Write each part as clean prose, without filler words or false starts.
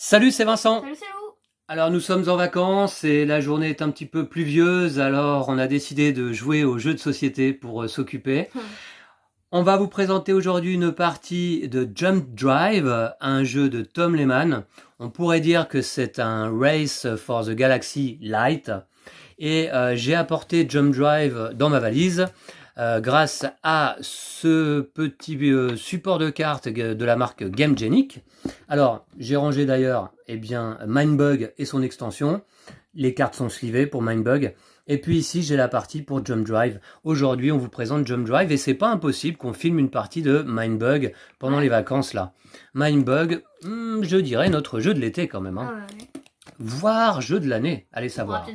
Salut, c'est Vincent. Salut, c'est Lou. Alors nous sommes en vacances et la journée est un petit peu pluvieuse, alors on a décidé de jouer aux jeux de société pour s'occuper. On va vous présenter aujourd'hui une partie de Jump Drive, un jeu de Tom Lehmann. On pourrait dire que c'est un Race for the Galaxy Light. Et j'ai apporté Jump Drive dans ma valise grâce à ce petit support de cartes de la marque GameGenic. Alors, j'ai rangé d'ailleurs Mindbug et son extension. Les cartes sont slivées pour Mindbug. Et puis ici, j'ai la partie pour Jump Drive. Aujourd'hui, on vous présente Jump Drive et c'est pas impossible qu'on filme une partie de Mindbug pendant les vacances là. Mindbug, je dirais notre jeu de l'été quand même. Voire jeu de l'année, allez savoir.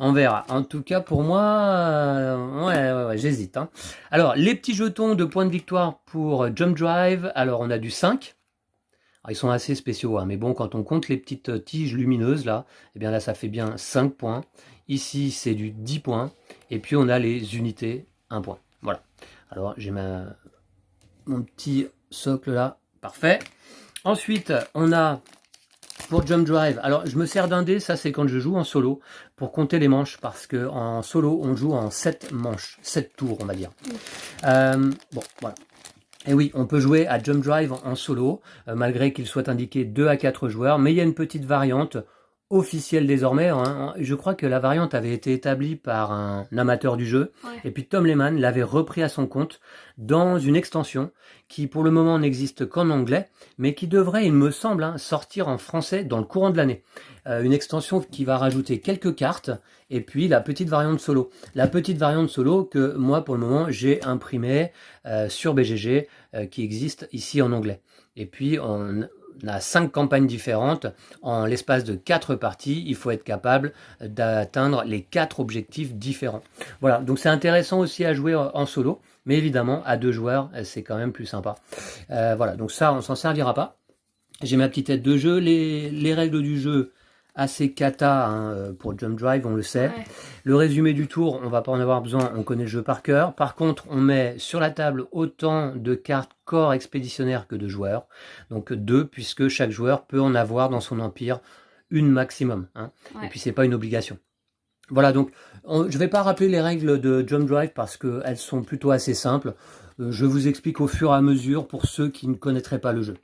On verra. En tout cas, pour moi, ouais, j'hésite. Alors, les petits jetons de points de victoire pour Jump Drive. Alors, on a du 5. Alors, ils sont assez spéciaux, mais bon, quand on compte les petites tiges lumineuses, là, eh bien là, ça fait bien 5 points. Ici, c'est du 10 points. Et puis, on a les unités 1 point. Voilà. Alors, j'ai mon petit socle là. Parfait. Ensuite, on a pour Jump Drive, alors je me sers d'un dé, ça c'est quand je joue en solo, pour compter les manches, parce que en solo on joue en 7 manches, 7 tours on va dire. Bon, voilà. Et oui, on peut jouer à Jump Drive en solo, malgré qu'il soit indiqué 2 à 4 joueurs, mais il y a une petite variante officielle désormais. Je crois que la variante avait été établie par un amateur du jeu, et puis Tom Lehmann l'avait repris à son compte dans une extension qui pour le moment n'existe qu'en anglais, mais qui devrait, il me semble, sortir en français dans le courant de l'année. Une extension qui va rajouter quelques cartes, et puis la petite variante solo. La petite variante solo que moi pour le moment j'ai imprimée sur BGG, qui existe ici en anglais. Et puis on a 5 campagnes différentes. En l'espace de 4 parties, il faut être capable d'atteindre les 4 objectifs différents. Voilà, donc c'est intéressant aussi à jouer en solo, mais évidemment à 2 joueurs, c'est quand même plus sympa. Voilà, donc ça, on s'en servira pas. J'ai ma petite tête de jeu, les règles du jeu assez cata pour Jump Drive, on le sait. Ouais. Le résumé du tour, on va pas en avoir besoin, on connaît le jeu par cœur. Par contre, on met sur la table autant de cartes corps expéditionnaires que de joueurs. Donc 2, puisque chaque joueur peut en avoir dans son empire une maximum. Ouais. Et puis c'est pas une obligation. Voilà, donc je vais pas rappeler les règles de Jump Drive parce qu'elles sont plutôt assez simples. Je vous explique au fur et à mesure pour ceux qui ne connaîtraient pas le jeu.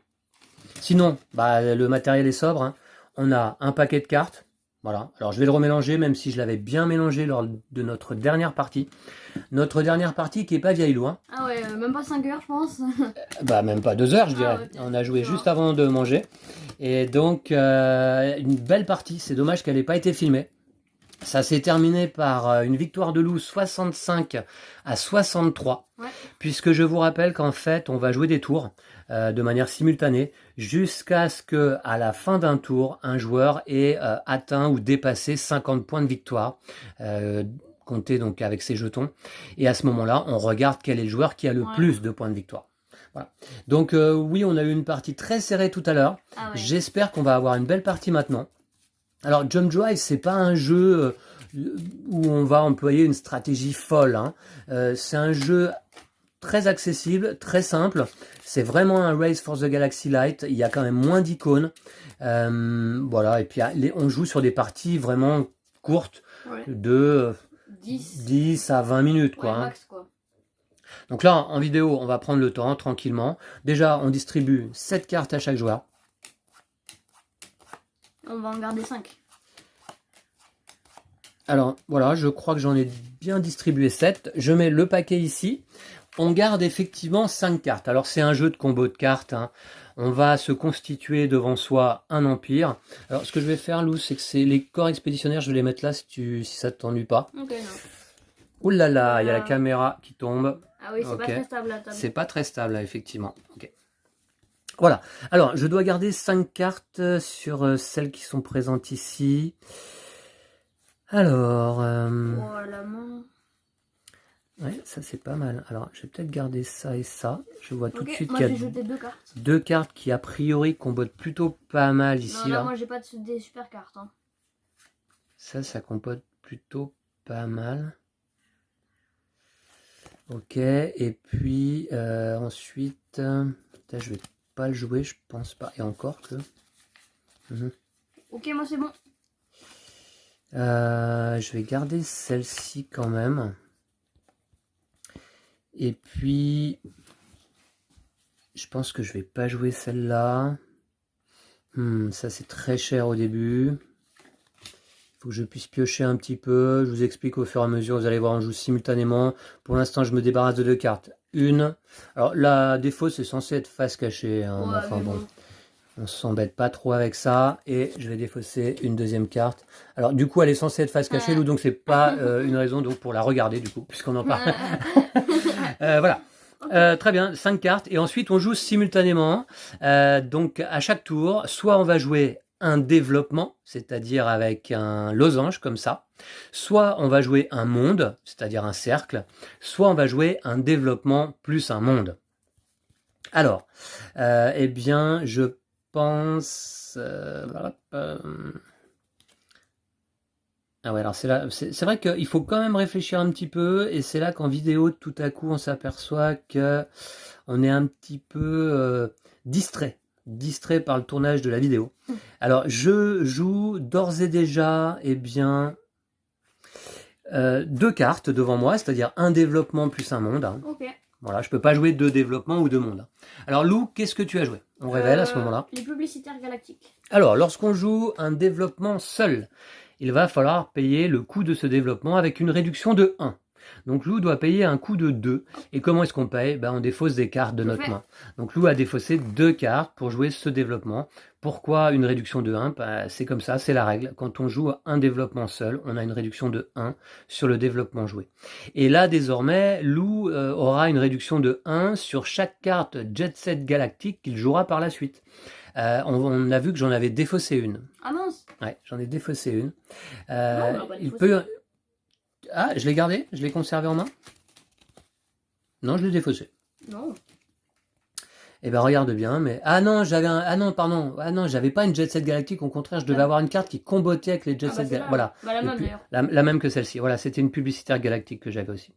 Sinon, le matériel est sobre. On a un paquet de cartes. Voilà. Alors je vais le remélanger, même si je l'avais bien mélangé lors de notre dernière partie. Notre dernière partie qui est pas vieille loin. Ah ouais, même pas 5 heures je pense. Même pas 2 heures je dirais. Ouais, on a joué juste avant de manger. Et donc une belle partie. C'est dommage qu'elle n'ait pas été filmée. Ça s'est terminé par une victoire de Lou 65 à 63, puisque je vous rappelle qu'en fait, on va jouer des tours de manière simultanée jusqu'à ce que, à la fin d'un tour, un joueur ait atteint ou dépassé 50 points de victoire, compté donc avec ses jetons. Et à ce moment-là, on regarde quel est le joueur qui a le plus de points de victoire. Voilà. Donc oui, on a eu une partie très serrée tout à l'heure. J'espère qu'on va avoir une belle partie maintenant. Alors Jump Drive, c'est pas un jeu où on va employer une stratégie folle. C'est un jeu très accessible, très simple. C'est vraiment un Race for the Galaxy Light. Il y a quand même moins d'icônes. Voilà, et puis on joue sur des parties vraiment courtes, de 10 à 20 minutes. Max, quoi. Donc là, en vidéo, on va prendre le temps tranquillement. Déjà, on distribue 7 cartes à chaque joueur. On va en garder 5. Alors voilà, je crois que j'en ai bien distribué 7. Je mets le paquet ici. On garde effectivement 5 cartes. Alors c'est un jeu de combo de cartes. On va se constituer devant soi un empire. Alors ce que je vais faire, Lou, c'est que c'est les corps expéditionnaires, je vais les mettre là si ça ne t'ennuie pas. Ok, non. Ouh là là, il y a la caméra qui tombe. Ah oui, c'est pas très stable la table. C'est pas très stable, là, effectivement. Ok. Voilà. Alors, je dois garder 5 cartes sur celles qui sont présentes ici. Alors... Oh, la main. Ouais, ça c'est pas mal. Alors, je vais peut-être garder ça et ça. Je vois tout de suite qu'il y a deux cartes qui, a priori, compotent plutôt pas mal ici. Non, là, moi, j'ai pas des super cartes. Ça compote plutôt pas mal. Ok, et puis, ensuite... je vais pas le jouer, je pense pas. Et encore que... Ok, moi c'est bon. Je vais garder celle-ci quand même. Et puis, je pense que je vais pas jouer celle-là. Ça c'est très cher au début. Faut que je puisse piocher un petit peu. Je vous explique au fur et à mesure. Vous allez voir, on joue simultanément. Pour l'instant, je me débarrasse de 2 cartes. Une. Alors, la défaut, c'est censé être face cachée. Hein. Ouais, Enfin bon, on s'embête pas trop avec ça. Et je vais défausser une deuxième carte. Alors, du coup, elle est censée être face cachée, Lou, donc c'est pas une raison donc, pour la regarder, du coup, puisqu'on en parle. Voilà. Très bien, 5 cartes. Et ensuite, on joue simultanément. Donc, à chaque tour, soit on va jouer un développement, c'est-à-dire avec un losange comme ça, soit on va jouer un monde, c'est-à-dire un cercle, soit on va jouer un développement plus un monde. Alors, eh bien, je pense... Ah ouais, alors c'est vrai qu'il faut quand même réfléchir un petit peu, et c'est là qu'en vidéo, tout à coup, on s'aperçoit que on est un petit peu distrait par le tournage de la vidéo. Alors, je joue d'ores et déjà, eh bien, 2 cartes devant moi, c'est-à-dire un développement plus un monde. Hein. Ok. Voilà, je peux pas jouer 2 développements ou 2 mondes. Alors, Lou, qu'est-ce que tu as joué? On révèle à ce moment-là. Les publicitaires galactiques. Alors, lorsqu'on joue un développement seul, il va falloir payer le coût de ce développement avec une réduction de 1. Donc Lou doit payer un coût de 2. Et comment est-ce qu'on paye? On défausse des cartes de notre main. Donc Lou a défaussé 2 cartes pour jouer ce développement. Pourquoi une réduction de 1? C'est comme ça, c'est la règle. Quand on joue un développement seul, on a une réduction de 1 sur le développement joué. Et là, désormais, Lou aura une réduction de 1 sur chaque carte Jet Set Galactique qu'il jouera par la suite. On a vu que j'en avais défaussé une. Ah mince. Ouais, j'en ai défaussé une. Non, il peut... Ah, je l'ai gardé? Je l'ai conservé en main? Non, je l'ai défaussé. Non. Eh ben regarde bien, mais... Ah non, pardon. Ah non, j'avais pas une Jet Set Galactique, au contraire, je devais avoir une carte qui combotait avec les Jet Set Galactique. Voilà. La même d'ailleurs. La même que celle-ci. Voilà, c'était une publicitaire galactique que j'avais aussi.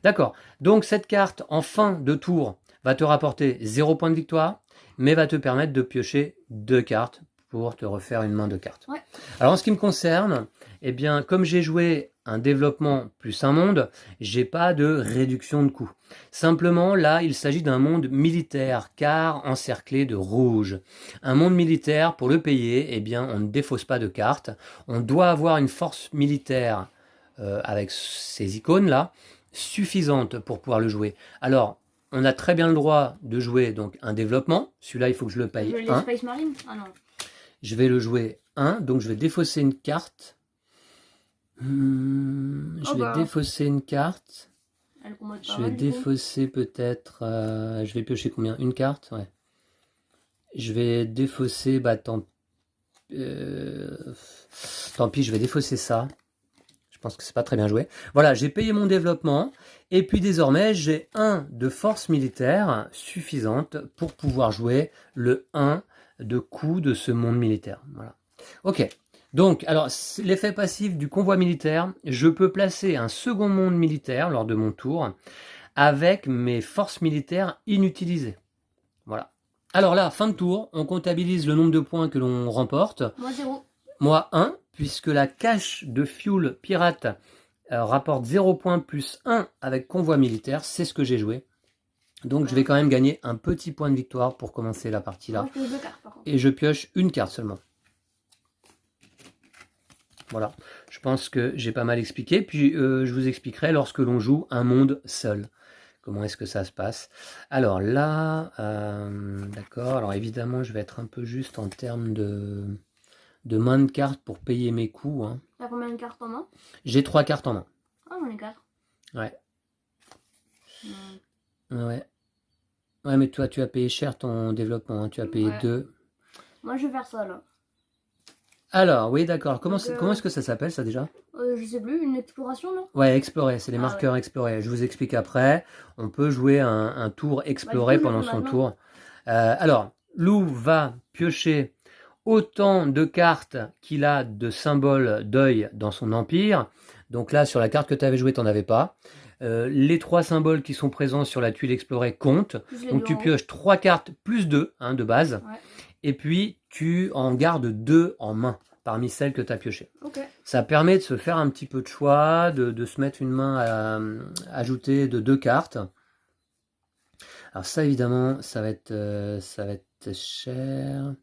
D'accord. Donc cette carte, en fin de tour, va te rapporter 0 point de victoire, mais va te permettre de piocher 2 cartes pour te refaire une main de cartes. Ouais. Alors en ce qui me concerne, eh bien, comme j'ai joué un développement plus un monde, j'ai pas de réduction de coût. Simplement, là, il s'agit d'un monde militaire, car encerclé de rouge. Un monde militaire, pour le payer, eh bien, on ne défausse pas de cartes. On doit avoir une force militaire avec ces icônes-là, suffisante pour pouvoir le jouer. Alors, on a très bien le droit de jouer donc un développement. Celui-là, il faut que je le paye 1. Space Marine? Ah non. Je vais le jouer 1, donc je vais défausser une carte. Je vais défausser une carte. Je vais défausser peut-être... je vais piocher combien? Une carte? Ouais. Je vais défausser... tant pis, je vais défausser ça. Je pense que c'est pas très bien joué. Voilà, j'ai payé mon développement. Et puis désormais, j'ai 1 de force militaire suffisante pour pouvoir jouer le 1 de coût de ce monde militaire. Voilà. Ok. Donc, alors, l'effet passif du convoi militaire, je peux placer un second monde militaire lors de mon tour avec mes forces militaires inutilisées. Voilà. Alors là, fin de tour, on comptabilise le nombre de points que l'on remporte. Moi 0. Moi 1, puisque la cache de fuel pirate rapporte 0 points plus 1 avec convoi militaire, c'est ce que j'ai joué. Donc je vais quand même gagner un petit point de victoire pour commencer la partie là. Moi, je pioche 2 cartes, par contre. Et je pioche une carte seulement. Voilà, je pense que j'ai pas mal expliqué. Puis je vous expliquerai lorsque l'on joue un monde seul. Comment est-ce que ça se passe? Alors là, d'accord. Alors évidemment, je vais être un peu juste en termes de main de cartes pour payer mes coûts. Hein. T'as combien de cartes en main? J'ai 3 cartes en main. Ah, j'en ai 4. Ouais. Ouais. Ouais, mais toi, tu as payé cher ton développement. Hein. Tu as payé 2. Moi, je vais faire ça, là. Alors, oui, d'accord. Comment est-ce que ça s'appelle, ça, déjà? Je sais plus, une exploration, là? Ouais, explorer. C'est les marqueurs explorer. Je vous explique après. On peut jouer un tour explorer pendant son tour. Alors, Lou va piocher autant de cartes qu'il a de symboles d'œil dans son empire. Donc là, sur la carte que tu avais jouée, tu n'en avais pas. Les 3 symboles qui sont présents sur la tuile explorée comptent. Donc tu pioches 3 cartes plus 2 de base. Ouais. et puis tu en gardes 2 en main parmi celles que tu as piochées. Ok. Ça permet de se faire un petit peu de choix, de se mettre une main à ajouter de 2 cartes. Alors ça évidemment, ça va être cher.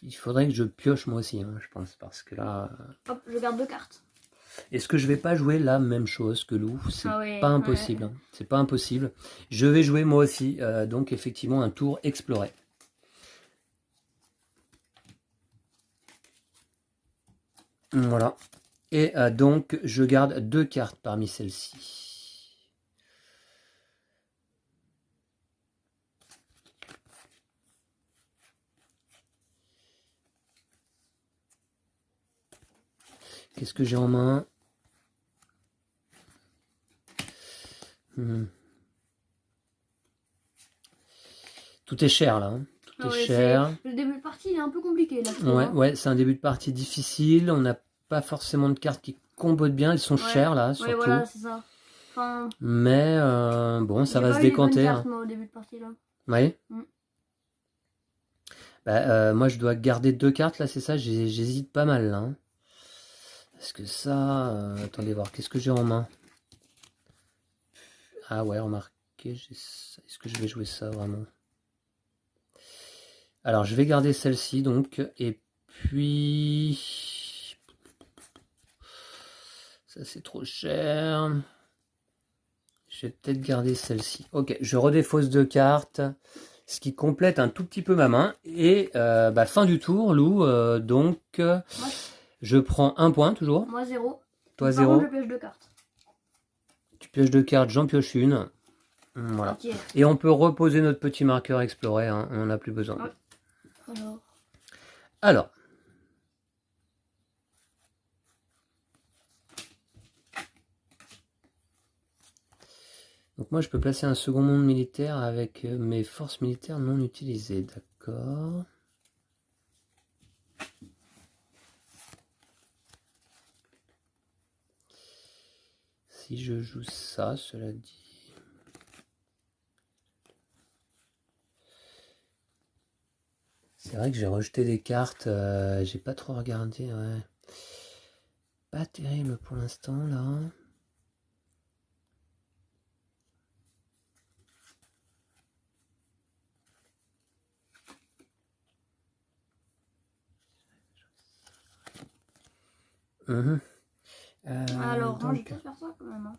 Il faudrait que je pioche moi aussi, hein, je pense, parce que là... Hop, je garde 2 cartes. Est-ce que je vais pas jouer la même chose que Lou? C'est ouais, pas impossible. Ouais. Hein. C'est pas impossible. Je vais jouer moi aussi, donc effectivement un tour exploré. Voilà. Et donc je garde 2 cartes parmi celles-ci. Qu'est-ce que j'ai en main? Tout est cher là. Hein. Tout est cher. Le début de partie il est un peu compliqué là. Ouais, c'est un début de partie difficile. On n'a pas forcément de cartes qui combotent bien. Elles sont chères là, surtout. Ouais, voilà, c'est ça. Enfin, mais bon, ça va se décanter. Cartes, moi, au début de partie là. Oui. Bah, moi, je dois garder 2 cartes là, c'est ça. J'hésite pas mal là. Hein. Est-ce que ça... attendez voir, qu'est-ce que j'ai en main? Ah ouais, remarquez, est-ce que je vais jouer ça vraiment? Alors, je vais garder celle-ci donc, et puis... Ça, c'est trop cher. Je vais peut-être garder celle-ci. Ok, je redéfausse 2 cartes, ce qui complète un tout petit peu ma main. Et fin du tour, Lou, donc... je prends 1 point toujours. Moi 0. Toi 0. Je pioche 2 cartes. Tu pioches 2 cartes, j'en pioche une. Voilà. Okay. Et on peut reposer notre petit marqueur exploré, hein, on n'en a plus besoin. Ouais. Alors. Donc moi je peux placer un second monde militaire avec mes forces militaires non utilisées, d'accord. Si je joue ça, cela dit... C'est vrai que j'ai rejeté des cartes, j'ai pas trop regardé, ouais. Pas terrible pour l'instant, là. Alors, moi, je vais peut-être faire ça quand même. Hein.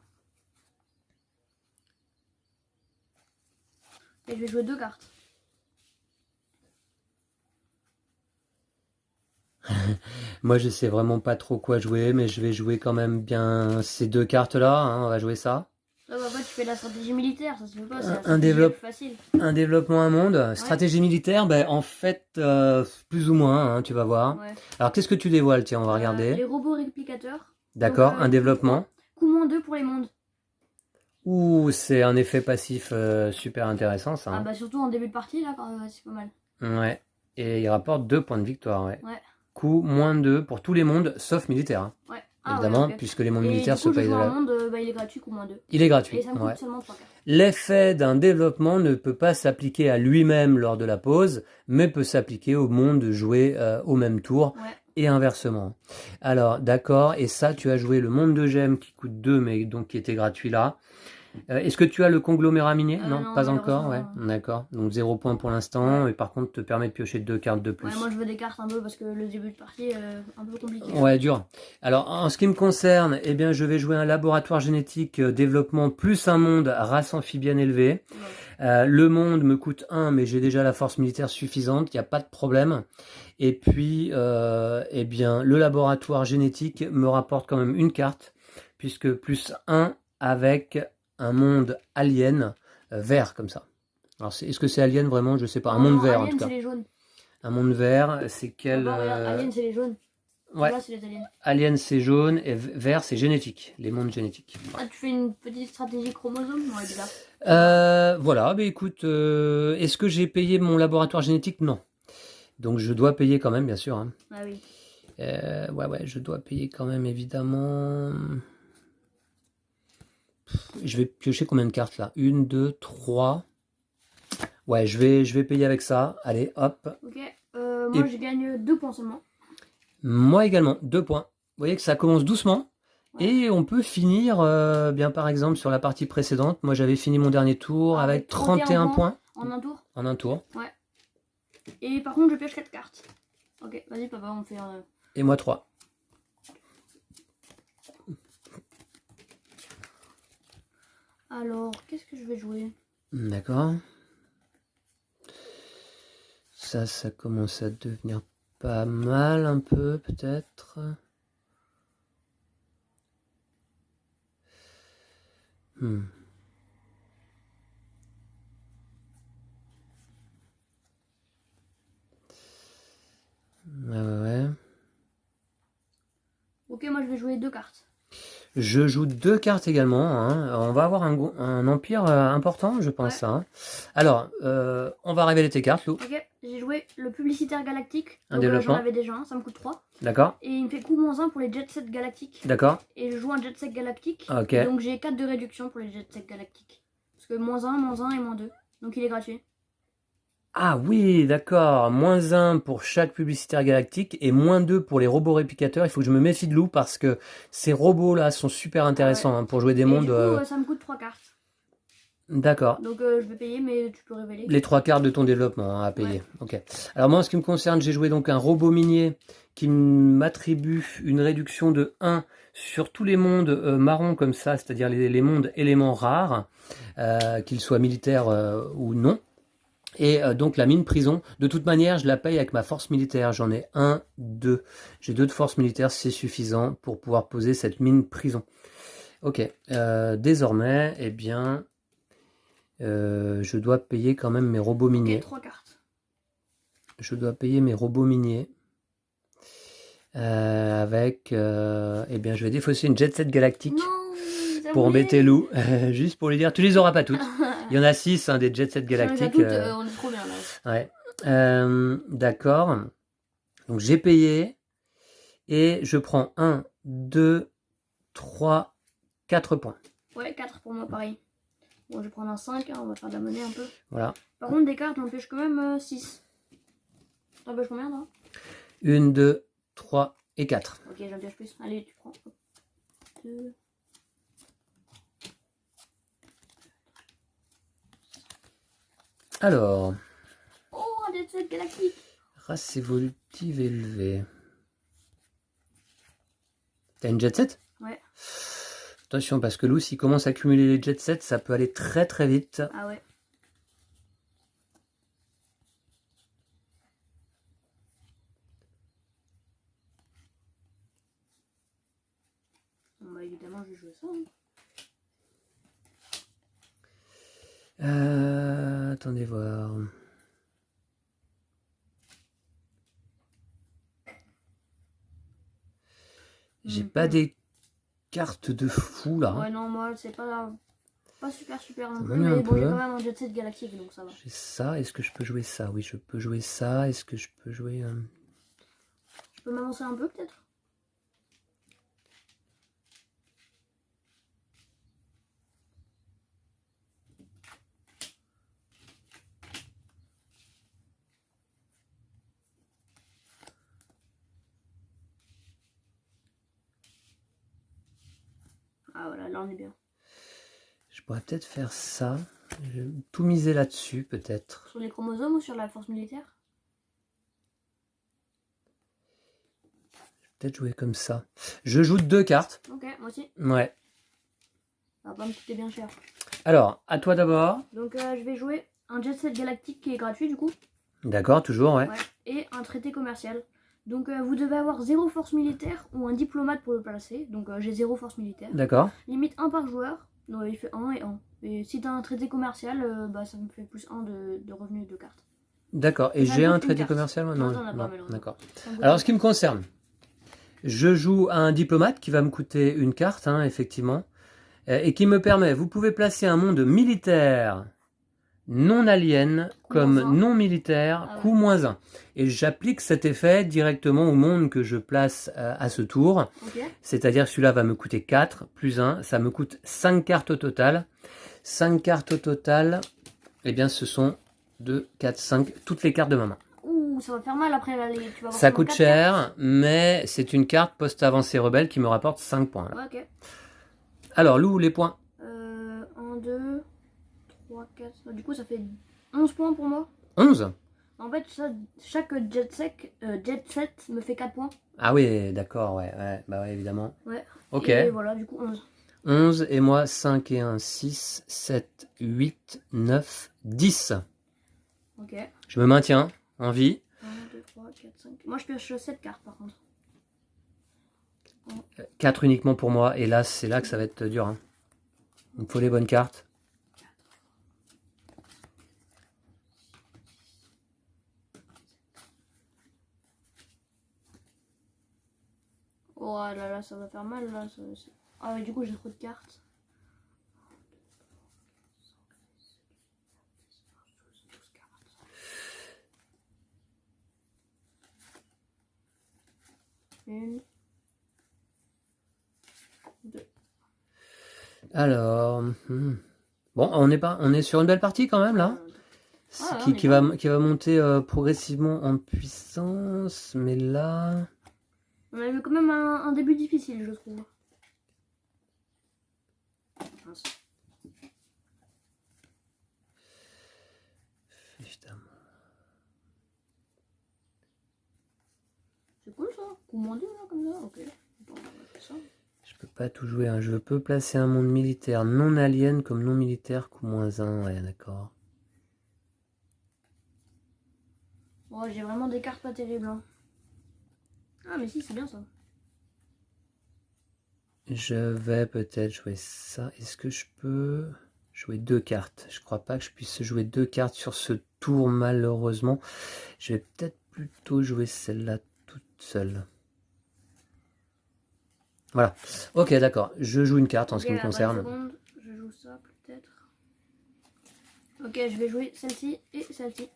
Et je vais jouer 2 cartes. Moi, je sais vraiment pas trop quoi jouer, mais je vais jouer quand même bien ces 2 cartes-là. Hein, on va jouer ça. Bah, tu fais la stratégie militaire, ça se fait pas, c'est facile. Un développement, un monde. Ouais. Stratégie militaire, ben, en fait, plus ou moins, hein, tu vas voir. Ouais. Alors, qu'est-ce que tu dévoiles? Tiens, on va regarder. Les robots réplicateurs. D'accord, un développement. Coût -2 pour les mondes. Ouh, c'est un effet passif super intéressant, ça. Hein. Ah bah surtout en début de partie, là, c'est pas mal. Ouais, et il rapporte 2 points de victoire, ouais. Coût -2 pour tous les mondes, sauf militaires. Hein. Ouais. Évidemment, puisque les mondes militaires se payent de la... monde, il est gratuit, coût -2. Il est gratuit, et ça me coûte seulement 3 cartes. L'effet d'un développement ne peut pas s'appliquer à lui-même lors de la pause, mais peut s'appliquer au monde joué au même tour, et inversement. Alors, d'accord, et ça, tu as joué le monde de gemmes qui coûte 2, mais donc qui était gratuit là. Est-ce que tu as le conglomérat minier? Non, pas encore, ouais. D'accord. Donc 0 point pour l'instant, et par contre te permet de piocher 2 cartes de plus. Ouais, moi je veux des cartes un peu parce que le début de partie est un peu compliqué. Ouais, dur. Alors en ce qui me concerne, eh bien je vais jouer un laboratoire génétique développement plus un monde race amphibienne élevée. Le monde me coûte 1, mais j'ai déjà la force militaire suffisante, il n'y a pas de problème. Et puis, eh bien, le laboratoire génétique me rapporte quand même une carte, puisque plus 1 avec un monde alien vert comme ça. Alors est-ce que c'est alien vraiment? Je sais pas. Un monde vert en tout cas. Les jaunes. Un monde vert, c'est quel... Alien c'est les jaunes. Ouais. Là, c'est les aliens. Alien c'est jaune et vert c'est génétique. Les mondes génétiques. Ah, tu fais une petite stratégie chromosome? Ouais, bizarre. Voilà, bah écoute, est-ce que j'ai payé mon laboratoire génétique? Non. Donc je dois payer quand même, bien sûr. Hein. Ah oui. Ouais, je dois payer quand même, évidemment. Je vais piocher combien de cartes là? 1, 2, 3. Ouais, je vais payer avec ça. Allez, hop. Ok. Moi, je gagne 2 points seulement. Moi également, 2 points. Vous voyez que ça commence doucement. Ouais. Et on peut finir, bien par exemple, sur la partie précédente. Moi, j'avais fini mon dernier tour avec 31 points. En un tour. En un tour. Ouais. Et par contre, je pioche 4 cartes. Ok, vas-y, papa, on fait... Et moi, 3. Alors, qu'est-ce que je vais jouer? D'accord. Ça commence à devenir pas mal un peu, peut-être. Ouais. Ok, moi je vais jouer 2 cartes. Je joue 2 cartes également. Hein. On va avoir un empire important, je pense. Ouais. Hein. Alors, on va révéler tes cartes, Lou. Ok, j'ai joué le publicitaire galactique. Un développement. J'en avais déjà un, ça me coûte 3. D'accord. Et il me fait coup -1 pour les jet sets galactiques. D'accord. Et je joue un jet set galactique. Ok. Donc j'ai 4 de réduction pour les jet sets galactiques. Parce que -1 et -2. Donc il est gratuit. Ah oui, d'accord. -1 pour chaque publicitaire galactique et -2 pour les robots réplicateurs. Il faut que je me méfie de Lou parce que ces robots-là sont super intéressants pour jouer des mondes. Du coup, ça me coûte 3 cartes. D'accord. Donc je vais payer, mais tu peux révéler. Les 3 cartes de ton développement à payer. Ouais. Ok. Alors moi, en ce qui me concerne, j'ai joué donc un robot minier qui m'attribue une réduction de 1 sur tous les mondes marrons comme ça, c'est-à-dire les mondes éléments rares, qu'ils soient militaires ou non. Et donc la mine prison, de toute manière, je la paye avec ma force militaire. J'en ai 1, 2. J'ai 2 de force militaire, c'est suffisant pour pouvoir poser cette mine prison. Ok. Désormais, eh bien, je dois payer quand même mes robots miniers. Ok, 3 cartes. Je dois payer mes robots miniers. Avec... eh bien, je vais défausser une jet set galactique. Non, pour embêter Lou. Juste pour lui dire, tu les auras pas toutes. Il y en a 6 des jet sets galactiques. On est trop bien là. Ouais. D'accord. Donc j'ai payé. Et je prends 1, 2, 3, 4 points. Ouais, 4 pour moi, pareil. Bon, je vais prendre un 5, on va faire de la monnaie un peu. Voilà. Par contre, des cartes, on pioche quand même 6. T'en pioches combien, toi? 1, 2, 3 et 4. Ok, j'en pioche plus. Allez, tu prends. 2. Alors. Oh, un jet set galactique. Race évolutive élevée. T'as une jet set? Ouais. Attention, parce que Lou, s'il commence à accumuler les jet sets, ça peut aller très très vite. Ah ouais. Bon, bah évidemment, je vais jouer ça. Attendez voir. J'ai pas des cartes de fou là. Ouais, non, moi c'est pas super non plus. Mais bon, j'ai quand même un jet set galactique donc ça va. J'ai ça. Est-ce que je peux jouer ça? Oui, je peux jouer ça. Est-ce que je peux jouer. Je peux m'avancer un peu peut-être? Ah voilà, là on est bien. Je pourrais peut-être faire ça. Je vais tout miser là-dessus peut-être. Sur les chromosomes ou sur la force militaire? Je vais peut-être jouer comme ça. Je joue 2 cartes. Ok, moi aussi. Ouais. Ça va pas me coûter bien cher. Alors, à toi d'abord. Donc je vais jouer un jet set galactique qui est gratuit du coup. D'accord, toujours, ouais. Et un traité commercial. Donc vous devez avoir 0 force militaire ou un diplomate pour le placer. Donc j'ai 0 force militaire. D'accord. Limite 1 par joueur. Non, il fait 1 et 1. Et si t'as un traité commercial, bah ça me fait plus 1 de revenus de cartes. D'accord. Et j'ai un traité commercial moi? Non, d'accord. Alors ce qui me concerne, je joue un diplomate qui va me coûter une carte, hein, effectivement. Et qui me permet, vous pouvez placer un monde militaire non alien comme non militaire, coût -1. Et j'applique cet effet directement au monde que je place à ce tour. Okay. C'est-à-dire celui-là va me coûter 4 plus 1, ça me coûte 5 cartes au total. 5 cartes au total, eh bien ce sont 2, 4, 5, toutes les cartes de ma main. Ouh, Ouh, ça va faire mal après, là, tu vas avoir Ça seulement coûte 4 cher, cartes. mais c'est une carte post-avancée rebelle qui me rapporte 5 points. Là. Ouais, ok. Alors, Lou, les points. 1, 2, 3, 4. Du coup, ça fait 11 points pour moi. 11. En fait, chaque jet set me fait 4 points. Ah oui, d'accord, ouais, bah ouais, évidemment. Ouais. Ok. Et voilà, du coup, 11. 11 et moi 5 et 1, 6, 7, 8, 9, 10. Ok. Je me maintiens en vie. 1, 2, 3, 4, 5. Moi, je pioche 7 cartes par contre. 4 uniquement pour moi. Et là, c'est là que ça va être dur. Hein. Il me faut les bonnes cartes. Oh là là, ça va faire mal là. Ah ouais, du coup, j'ai trop de cartes. 1, 2. Alors, bon, on est sur une belle partie quand même là. Ah, Qui va monter progressivement en puissance. Mais là... On a eu quand même un début difficile, je trouve. Mince. Évidemment. C'est cool ça. Coup moins 2 là, comme ça. Ok. Bon, on va faire ça. Je peux pas tout jouer. Hein. Je peux placer un monde militaire non alien comme non militaire coup -1. Ouais, d'accord. Bon, j'ai vraiment des cartes pas terribles. Hein. Ah, mais si, c'est bien ça. Je vais peut-être jouer ça. Est-ce que je peux jouer 2 cartes? Je crois pas que je puisse jouer 2 cartes sur ce tour, malheureusement. Je vais peut-être plutôt jouer celle-là toute seule. Voilà. Ok, d'accord. Je joue une carte en ce qui me concerne. Une seconde, je joue ça peut-être. Ok, je vais jouer celle-ci et celle-ci.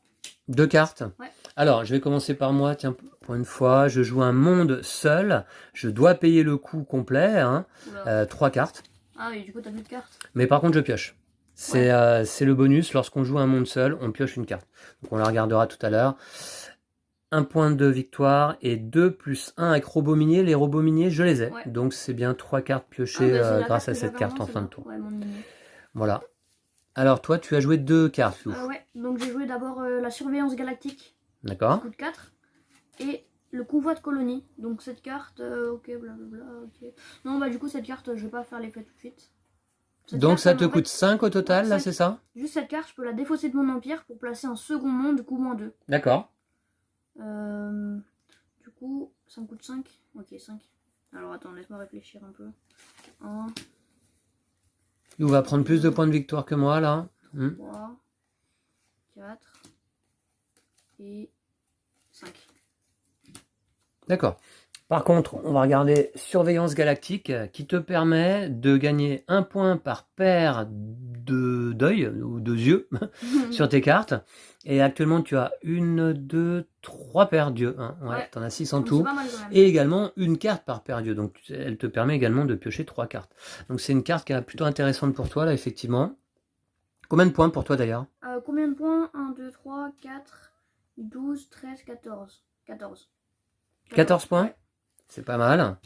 2 cartes. Ouais. Alors, je vais commencer par moi. Tiens, pour une fois, je joue un monde seul. Je dois payer le coût complet. Hein. 3 cartes. Ah oui, du coup, t'as plus de cartes. Mais par contre, je pioche. C'est le bonus. Lorsqu'on joue un monde seul, on pioche une carte. Donc, on la regardera tout à l'heure. 1 point de victoire et 2 plus 1 avec robot minier. Les robots miniers, je les ai. Ouais. Donc, c'est bien 3 cartes piochées grâce à cette carte en fin de tour. Ouais, mon minier. Voilà. Alors, toi, tu as joué 2 cartes, Lou. Ouais, donc j'ai joué d'abord la surveillance galactique. D'accord. Coûte 4. Et le convoi de colonie. Donc cette carte, ok, blablabla, ok. Non, bah du coup, cette carte, je vais pas faire l'effet tout de suite. Donc ça te coûte 5 au total, là, c'est ça? Juste cette carte, je peux la défausser de mon empire pour placer un second monde, coup -2. D'accord. Du coup, ça me coûte 5. Ok, 5. Alors attends, laisse-moi réfléchir un peu. 1, Lou va prendre plus de points de victoire que moi, là. 3, 4 et 5. D'accord. Par contre, on va regarder Surveillance Galactique qui te permet de gagner 1 point par paire d'œil ou de yeux sur tes cartes. Et actuellement, tu as 1, 2, 3 paires d'yeux. Hein. Ouais, tu en as 6 en tout. Et également une carte par paire d'yeux. Donc, elle te permet également de piocher 3 cartes. Donc, c'est une carte qui est plutôt intéressante pour toi, là, effectivement. Combien de points pour toi, d'ailleurs? Combien de points? 1, 2, 3, 4, 12, 13, 14. 14 points? Ouais. C'est pas mal.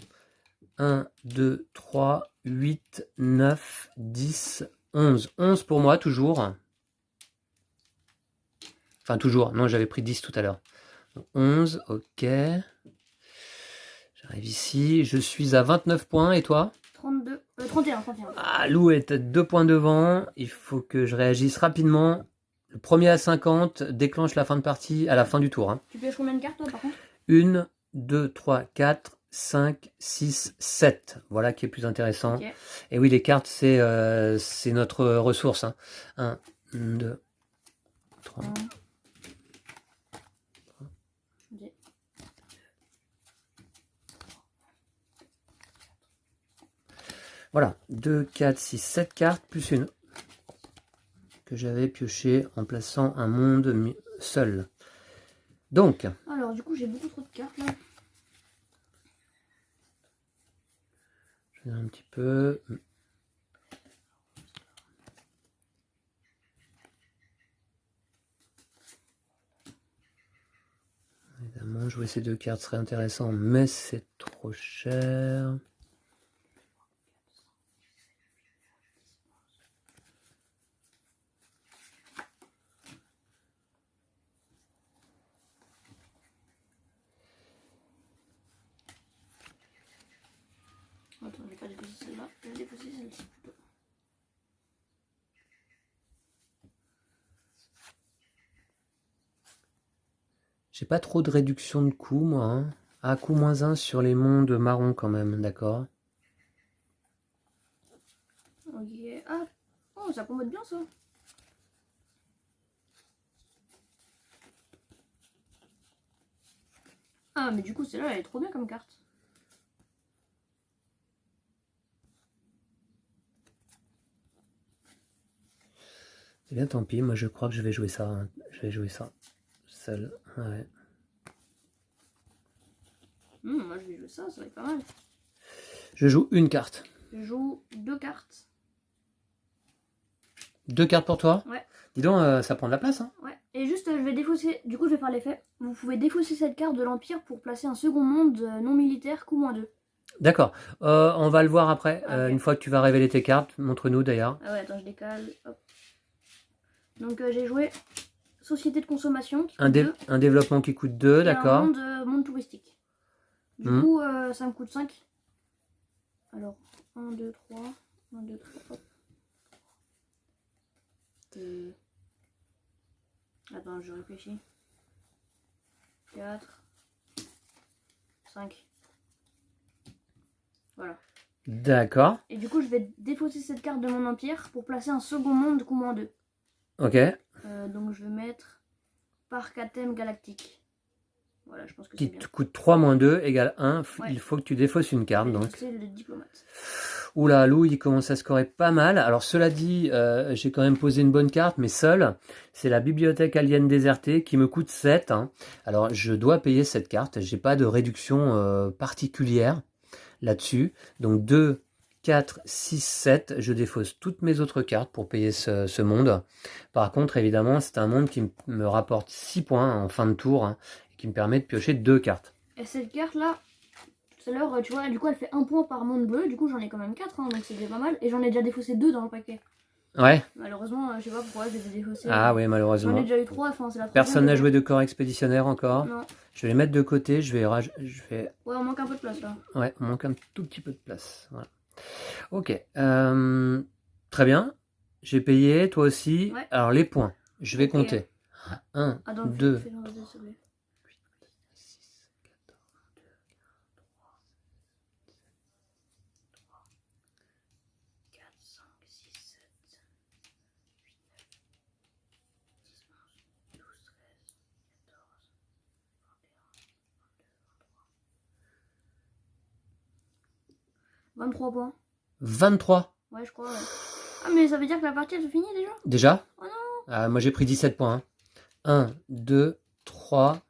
1, 2, 3, 8, 9, 10, 11. 11 pour moi, toujours. Enfin, toujours. Non, j'avais pris 10 tout à l'heure. 11, ok. J'arrive ici. Je suis à 29 points. Et toi? 31. Ah, Lou est à 2 points devant. Il faut que je réagisse rapidement. Le premier à 50 déclenche la fin de partie à la fin du tour. Hein. Tu pioches combien de cartes, toi, par contre? 1, 2, 3, 4, 5, 6, 7. Voilà qui est plus intéressant. Okay. Et oui, les cartes, c'est notre ressource. Hein. 1, 2, 3. Voilà, 2, 4, 6, 7 cartes, plus une que j'avais pioché en plaçant un monde seul. Donc. Alors, du coup, j'ai beaucoup trop de cartes là. Je vais un petit peu. effectivement, jouer ces 2 cartes serait intéressant, mais c'est trop cher. Attends, je vais pas déposer celle-là, je vais déposer celle-ci plutôt. J'ai pas trop de réduction de coût, moi. Hein. Ah, coût -1 sur les mondes marrons quand même, d'accord. Ok, ah, oh, ça combat bien ça. Ah, mais du coup, celle-là, elle est trop bien comme carte. Eh bien, tant pis, moi je crois que je vais jouer ça. Hein. Je vais jouer ça. Seul, ouais. Moi, je vais jouer ça va être pas mal. Je joue une carte. Je joue 2 cartes. 2 cartes pour toi? Ouais. Dis donc, ça prend de la place, hein? Ouais, et juste, je vais défausser, du coup, je vais faire l'effet. Vous pouvez défausser cette carte de l'Empire pour placer un second monde non militaire, coût -2. D'accord, on va le voir après, Ah, ok. une fois que tu vas révéler tes cartes, montre-nous d'ailleurs. Ah ouais, attends, je décale, hop. Donc, j'ai joué Société de consommation, qui coûte 2, Un développement qui coûte 2, et d'accord. un monde touristique. Du coup, ça me coûte 5. Alors, 1, 2, 3, 1, 2, 3, hop. Attends, je réfléchis. 4, 5. Voilà. D'accord, Et du coup, je vais défausser cette carte de mon empire pour placer un second monde de coût -2. ok. Donc, je vais mettre Parc à thème galactique. Voilà, je pense que c'est Qui bien. te coûte 3 - 2 égale 1, Ouais. il faut que tu défausses une carte, donc. C'est le diplomate. Oula, Lou, il commence à scorer pas mal. Alors, cela dit, j'ai quand même posé une bonne carte, mais seule. C'est la bibliothèque alien désertée qui me coûte 7. Hein. Alors, je dois payer cette carte. J'ai pas de réduction particulière là-dessus. Donc, 2, 4, 6, 7. Je défausse toutes mes autres cartes pour payer ce monde. Par contre, évidemment, c'est un monde qui me rapporte 6 points en fin de tour, hein, et qui me permet de piocher 2 cartes. Et cette carte-là, tout à l'heure, tu vois, du coup, elle fait 1 point par monde bleu. Du coup, j'en ai quand même 4, hein, donc c'est déjà pas mal. Et j'en ai déjà défaussé 2 dans le paquet. Ouais. Malheureusement, je sais pas pourquoi, je les ai défaussés. Ah oui, J'en ai malheureusement. déjà eu 3, enfin, c'est la Personne n'a troisième, joué de corps expéditionnaire encore. Non. Je vais les mettre de côté. Ouais, on manque un peu de place là. Ouais, on manque un tout petit peu de place. Voilà. Ok. Très bien. J'ai payé, toi aussi. Ouais. Alors, les points. Je vais Ok. compter. 1, Attends, 2, fais l'enlever, s'il te plaît. 4, 5, 6, 7, 8, 9, 10, 11, 12, 13, 14, 21, 22, 23 points. 23. Ouais, je crois, ouais. Ah, mais ça veut dire que la partie elle se finit déjà? Déjà? Oh non! Moi, j'ai pris 17 points. Hein. 1, 2, 3,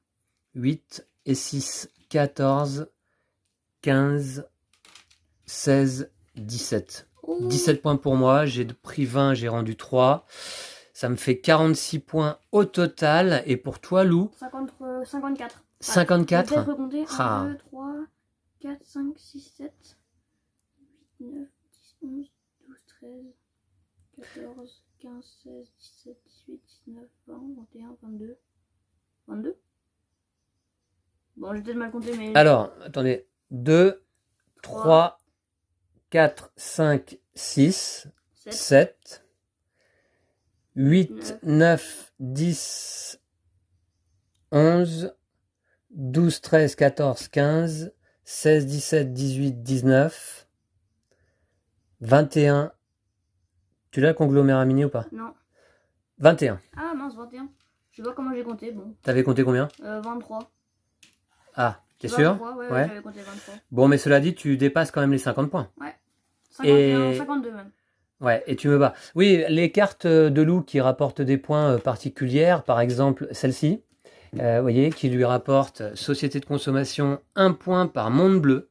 8 et 6, 14, 15, 16, 17. Oh. 17 points pour moi, j'ai pris 20, j'ai rendu 3. Ça me fait 46 points au total. Et pour toi, Lou? 54. 54. Peut-être recompter. 1, Ah. 2, 3, 4, 5, 6, 7, 8, 9, 10, 11, 12, 13, 14, 15, 16, 17, 18, 19, 20, 21, 22. 22? Bon, j'ai peut-être mal compté, mais... Alors, attendez. 2, 3, 4, 5, 6, 7, 8, 9, 10, 11, 12, 13, 14, 15, 16, 17, 18, 19, 21. Tu l'as le conglomérat mini ou pas? Non. 21. Ah mince, 21. Je sais pas comment j'ai compté, bon. T'avais compté combien? 23. Ah, t'es sûr? Ouais, Ouais. j'avais compté 23. Bon, mais cela dit, tu dépasses quand même les 50 points. Ouais. 51, Et... 52 même. Ouais, et tu me bats. Oui, les cartes de Lou qui rapportent des points particulières, par exemple celle-ci, vous voyez, qui lui rapporte société de consommation 1 point par monde bleu.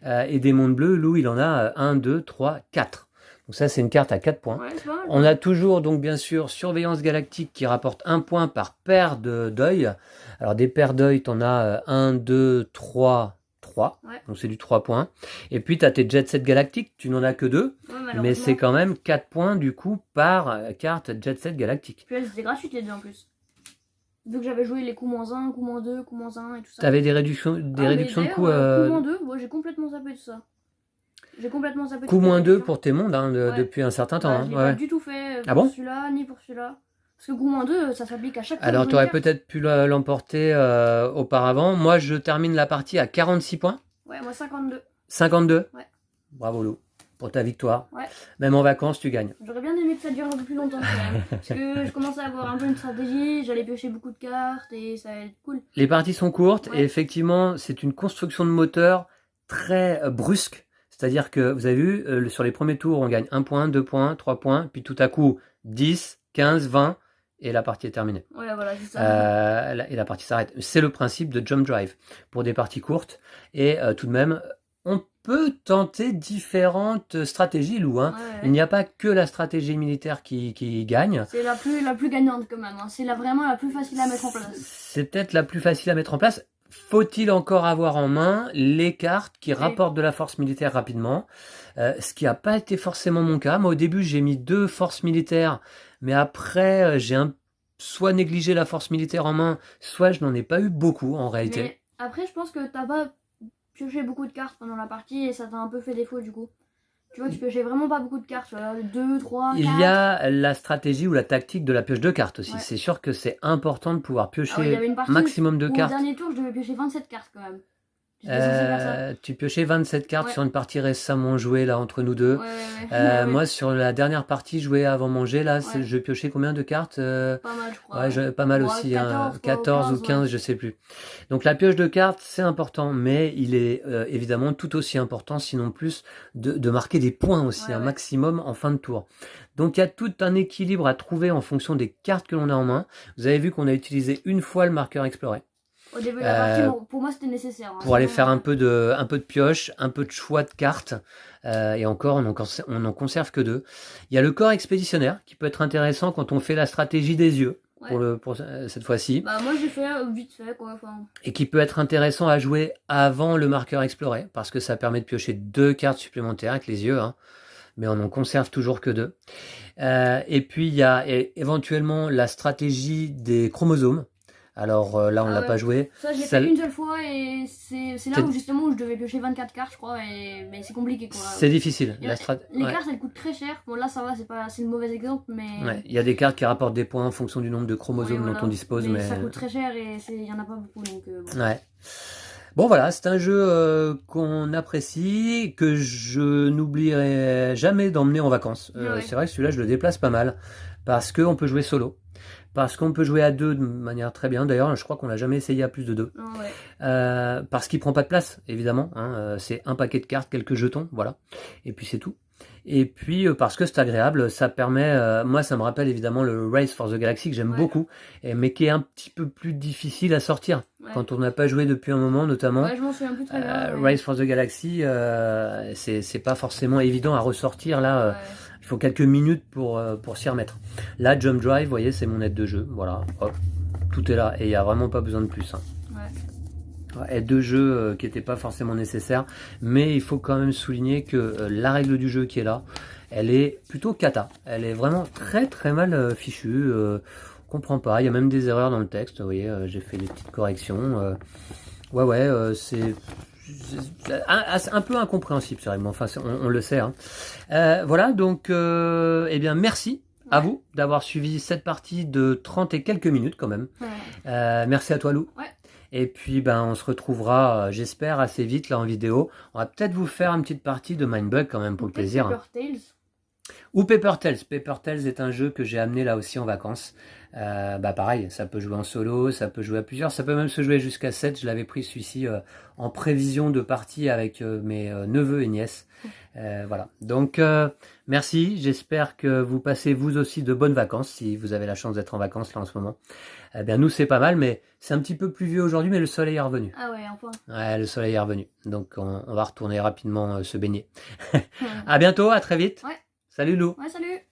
Et des mondes bleus, Lou, il en a 1, 2, 3, 4. Donc ça, c'est une carte à 4 points. Ouais, c'est pas mal. On a toujours, donc bien sûr, Surveillance Galactique qui rapporte 1 point par paire d'œil. Alors des paires d'œil, tu en as 1, 2, 3, 3. Ouais. Donc c'est du 3 points. Et puis tu as tes Jet Set Galactique, tu n'en as que 2. Ouais, Mais c'est quand même 4 points du coup par carte Jet Set Galactique. Puis elles étaient gratuites les deux en plus. Vu que j'avais joué les coups -1, coups -2, coups -1 et tout ça. Tu avais des réductions de coups. Coup -2, moi j'ai complètement zappé tout ça. J'ai complètement zappé Coup -2 pour tes mondes hein, ouais. depuis un certain temps. Bah, je l'ai pas du tout fait pour celui-là ni pour celui-là. Parce que coup -2, ça s'applique à chaque fois. Alors tu aurais peut-être pu l'emporter auparavant. Moi je termine la partie à 46 points. Ouais, moi 52. 52 Ouais. Bravo Lou, pour ta victoire. Ouais. Même en vacances, tu gagnes. J'aurais bien aimé que ça dure un peu plus longtemps quand même. Parce que je commençais à avoir un peu une stratégie, j'allais piocher beaucoup de cartes et ça allait être cool. Les parties sont courtes et effectivement, c'est une construction de moteur très brusque. C'est-à-dire que, vous avez vu, sur les premiers tours, on gagne 1 point, 2 points, 3 points, puis tout à coup, 10, 15, 20, et la partie est terminée. Ouais, voilà, c'est ça. Et la partie s'arrête. C'est le principe de Jump Drive pour des parties courtes. Et tout de même, on peut tenter différentes stratégies, Lou. Hein. Ouais. Il n'y a pas que la stratégie militaire qui gagne. C'est la plus gagnante quand même. Hein. C'est vraiment la plus facile à mettre en place. C'est peut-être la plus facile à mettre en place. Faut-il encore avoir en main les cartes qui rapportent de la force militaire rapidement, ce qui n'a pas été forcément mon cas. Moi, au début, j'ai mis 2 forces militaires, mais après, j'ai soit négligé la force militaire en main, soit je n'en ai pas eu beaucoup en réalité. Mais après, je pense que t'as pas pioché beaucoup de cartes pendant la partie et ça t'a un peu fait défaut du coup. Tu vois, tu piochais vraiment pas beaucoup de cartes, 2, 3, 4. Il y a la stratégie ou la tactique de la pioche de cartes aussi. Ouais. C'est sûr que c'est important de pouvoir piocher maximum de cartes. Au dernier tour, je devais piocher 27 cartes quand même. Tu piochais 27 cartes sur une partie récemment jouée là entre nous deux. Moi sur la dernière partie jouée avant manger là, je piochais combien de cartes Pas mal je crois. Pas mal aussi, 14 ou 15 je sais plus. Donc la pioche de cartes c'est important, mais il est évidemment tout aussi important, sinon plus, de marquer des points aussi, un maximum en fin de tour. Donc il y a tout un équilibre à trouver en fonction des cartes que l'on a en main. Vous avez vu qu'on a utilisé une fois le marqueur exploré. Au début de la partie, pour moi c'était nécessaire. Pour aller faire un peu de pioche, un peu de choix de cartes, et encore on n'en conserve que 2. Il y a le corps expéditionnaire qui peut être intéressant quand on fait la stratégie des yeux, pour cette fois-ci. Bah moi j'ai fait vite fait quoi. Et qui peut être intéressant à jouer avant le marqueur exploré, parce que ça permet de piocher 2 cartes supplémentaires avec les yeux, hein. Mais on n'en conserve toujours que 2. Et puis il y a éventuellement la stratégie des chromosomes. Alors là, on l'a pas joué. Ça, j'ai fait une seule fois et c'est là où justement où je devais piocher 24 cartes, je crois, mais c'est compliqué quoi. C'est difficile. Les cartes, elles coûtent très cher. Bon, là, ça va, c'est le mauvais exemple, mais. Il y a des cartes qui rapportent des points en fonction du nombre de chromosomes dont on dispose. Mais ça coûte très cher et il y en a pas beaucoup. Donc, Bon voilà, c'est un jeu qu'on apprécie, que je n'oublierai jamais d'emmener en vacances. C'est vrai que celui-là, je le déplace pas mal, parce qu'on peut jouer solo. Parce qu'on peut jouer à 2 de manière très bien. D'ailleurs, je crois qu'on l'a jamais essayé à plus de 2. Parce qu'il prend pas de place, évidemment. Hein. C'est un paquet de cartes, quelques jetons, voilà. Et puis c'est tout. Et puis parce que c'est agréable, ça permet... moi, ça me rappelle évidemment le Race for the Galaxy que j'aime beaucoup, mais qui est un petit peu plus difficile à sortir. Quand on n'a pas joué depuis un moment, notamment. Je m'en souviens plus très bien. Race for the Galaxy, c'est pas forcément évident à ressortir là. Il faut quelques minutes pour s'y remettre. Là, Jump Drive, vous voyez, c'est mon aide de jeu. Voilà, hop, tout est là. Et il n'y a vraiment pas besoin de plus. Hein. Aide de jeu qui n'était pas forcément nécessaire. Mais il faut quand même souligner que la règle du jeu qui est là, elle est plutôt cata. Elle est vraiment très très mal fichue. On comprend pas. Il y a même des erreurs dans le texte. Vous voyez, j'ai fait des petites corrections. C'est... un peu incompréhensible, c'est vrai, mais enfin on le sait. Hein. Voilà, donc eh bien merci à vous d'avoir suivi cette partie de 30 et quelques minutes quand même. Merci à toi Lou. Et puis on se retrouvera, j'espère, assez vite là en vidéo. On va peut-être vous faire une petite partie de Mindbug quand même pour le plaisir. Paper Tales. Ou Paper Tales. Paper Tales est un jeu que j'ai amené là aussi en vacances. Pareil, ça peut jouer en solo, ça peut jouer à plusieurs, ça peut même se jouer jusqu'à 7. Je l'avais pris celui-ci en prévision de partie avec mes neveux et nièces. Voilà. Donc merci, j'espère que vous passez vous aussi de bonnes vacances si vous avez la chance d'être en vacances là en ce moment. Nous c'est pas mal, mais c'est un petit peu pluvieux aujourd'hui, mais le soleil est revenu. Ah ouais, enfin. Ouais, le soleil est revenu. Donc on va retourner rapidement se baigner. À bientôt, à très vite. Salut Lou. Ouais, salut!